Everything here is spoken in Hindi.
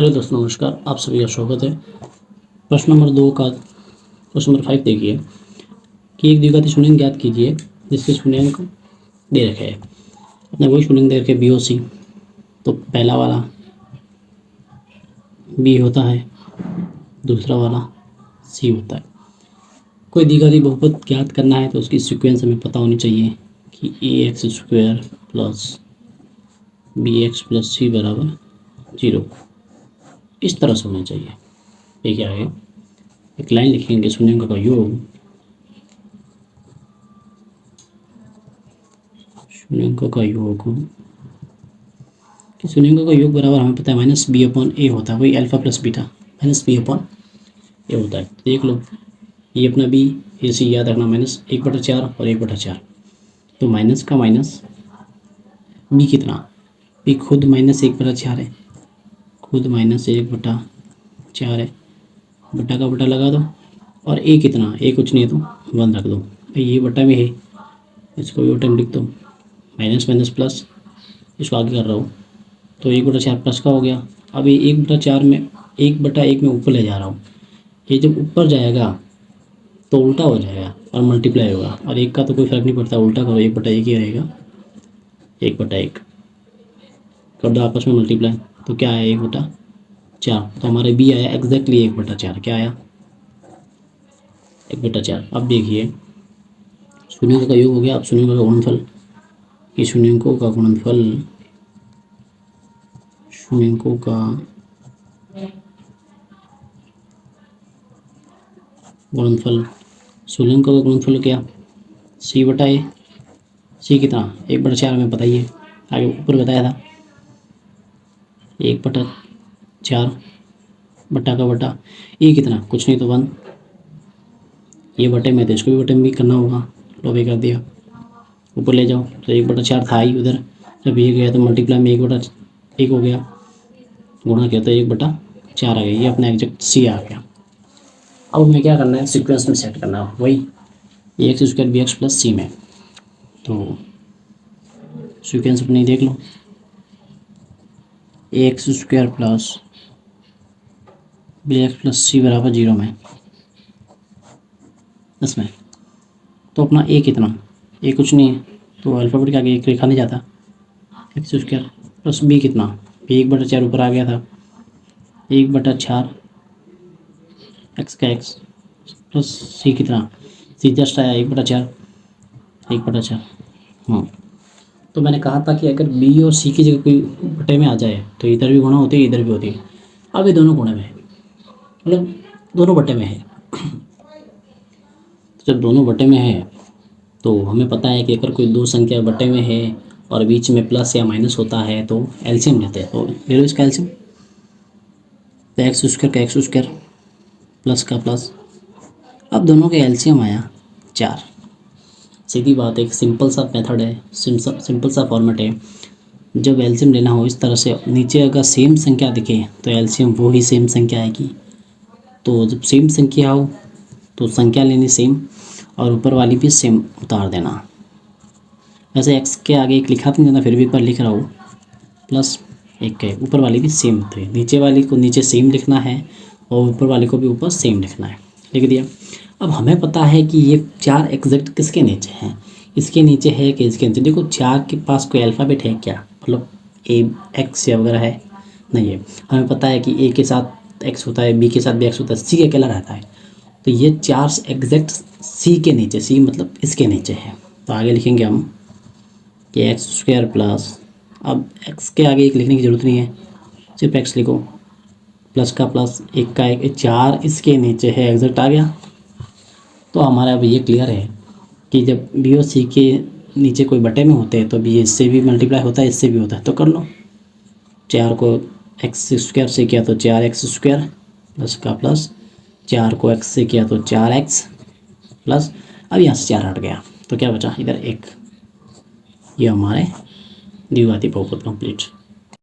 हेलो दोस्तों, नमस्कार। आप सभी का स्वागत है। प्रश्न नंबर 2 का क्वेश्चन नंबर 5 देखिए कि एक द्विघाती शून्यंक ज्ञात कीजिए जिसके शून्यंक दे रखे हैं। अपने वही शून्यंक दे रखे BOC, तो पहला वाला B होता है, दूसरा वाला C होता है। कोई द्विघाती बहुपद ज्ञात करना है तो उसकी सीक्वेंस हमें पता होनी चाहिए कि AX² plus BX plus C बराबर 0, इस तरह से होना चाहिए। ये क्या है, एक लाइन लिखेंगे शून्यंक का योग, शून्यंकों का योग, कि शून्यंकों का योग बराबर हमें पता है -B/A होता है, वही अल्फा प्लस बीटा -B/A होता है। देख लो, ये अपना B, ये C याद रखना, -1/4 और 1/4, तो माइनस का माइनस B कितना, B खुद -1/4 है, खुद -1/4 है, बटा का बटा लगा दो, और A कितना, A कुछ नहीं है तो 1 रख दो। ये बटा में है, इसको भी बटा में लिख दो, माइनस माइनस प्लस, इसको आगे कर रहा हूँ तो 1/4 प्लस का हो गया। अब ये 1/4 में 1/1 में ऊपर ले जा रहा हूँ, ये जब ऊपर जाएगा तो उल्टा हो जाएगा और मल्टीप्लाई होगा, और 1 का तो कोई फर्क नहीं पड़ता, उल्टा करो 1/1 ही रहेगा, 1/1 कर दो आपस में मल्टीप्लाई, तो क्या आया 1/4, तो हमारे B आया एग्जैक्टली 1/4। क्या आया 1/4। अब देखिए शून्यंकों का योग हो गया। अब शून्यंकों का गुणनफल, कि शून्यंकों का गुणनफल, शून्यंकों का गुणनफल, शून्यंकों का गुणनफल क्या, C/A। C कितना, 1/4 में बताइए, आगे ऊपर बताया था 1/4 बटा का बटा, ये कितना, कुछ नहीं तो 1, ये बटे में तो इसको भी बटे में भी करना होगा, लो भी कर दिया, ऊपर ले जाओ तो 1/4 था ही उधर, जब ये गया तो मल्टीप्लाई में 1/1 हो गया, गुणा किया तो 1/4 आ गया, ये अपना एग्जैक्ट C आ गया। अब हमें क्या करना है, सीक्वेंस में सेट करना है, वही AX² BX प्लस C में। तो सीक्वेंस अपनी देख लो, AX² plus BX plus C बराबर 0 में, इसमें तो अपना A कितना, A कुछ नहीं है तो अल्फ़ाबेट के आगे एक रेखा नहीं जाता, X² प्लस B कितना, B 1/4 ऊपर आ गया था, 1/4 x का x प्लस C कितना, C जस्ट आया 1/4। तो मैंने कहा था कि अगर B और C की जगह कोई बटे में आ जाए तो इधर भी गुणा होती है, इधर भी होती है। अब ये दोनों गुणे में है, मतलब दोनों बटे में है। तो जब दोनों बटे में है तो हमें पता है कि अगर कोई दो संख्या बटे में है और बीच में प्लस या माइनस होता है तो एलसीएम लेते हैं। तो ले लो इसका एलसीएम, तो x² का x² प्लस का प्लस, अब दोनों के एलसीएम आया 4। सीधी बात है, एक सिंपल सा मेथड है, सिंपल सा फॉर्मेट है। जब एलसीएम लेना हो इस तरह से, नीचे अगर सेम संख्या दिखे तो एलसीएम वो ही सेम संख्या आएगी। तो जब सेम संख्या हो तो संख्या लेनी सेम, और ऊपर वाली भी सेम उतार देना। वैसे x के आगे एक लिखा तो नहीं जाता, फिर भी एक बार लिख रहा हूँ, प्लस 1 है, ऊपर वाली भी सेम थे, नीचे वाली को नीचे सेम लिखना है और ऊपर वाले को भी ऊपर सेम लिखना है, लिख दिया। अब हमें पता है कि ये 4 एग्जैक्ट किसके नीचे हैं, इसके नीचे है कि इसके नीचे। देखो 4 के पास कोई अल्फ़ाबेट है क्या, मतलब A X या वगैरह है, नहीं है। हमें पता है कि A के साथ X होता है, B के साथ भी X होता है, C अकेला रहता है। तो ये 4 एग्जैक्ट C के नीचे, C मतलब इसके नीचे है। तो आगे लिखेंगे हम कि x² प्लस, अब x के आगे एक लिखने की ज़रूरत नहीं है, सिर्फ x लिखो, प्लस का प्लस, 1 का 1, 4 इसके नीचे है, एग्जैक्ट आ गया। तो हमारा अब ये क्लियर है कि जब B और C के नीचे कोई बटे में होते हैं तो B इससे भी मल्टीप्लाई होता है, इससे भी होता है। तो कर लो, 4 को x² से किया तो 4x² प्लस का प्लस, 4 को x से किया तो 4x प्लस, अब यहाँ से 4 हट गया तो क्या बचा इधर 1। ये हमारे द्विघाती बहुपद कंप्लीट।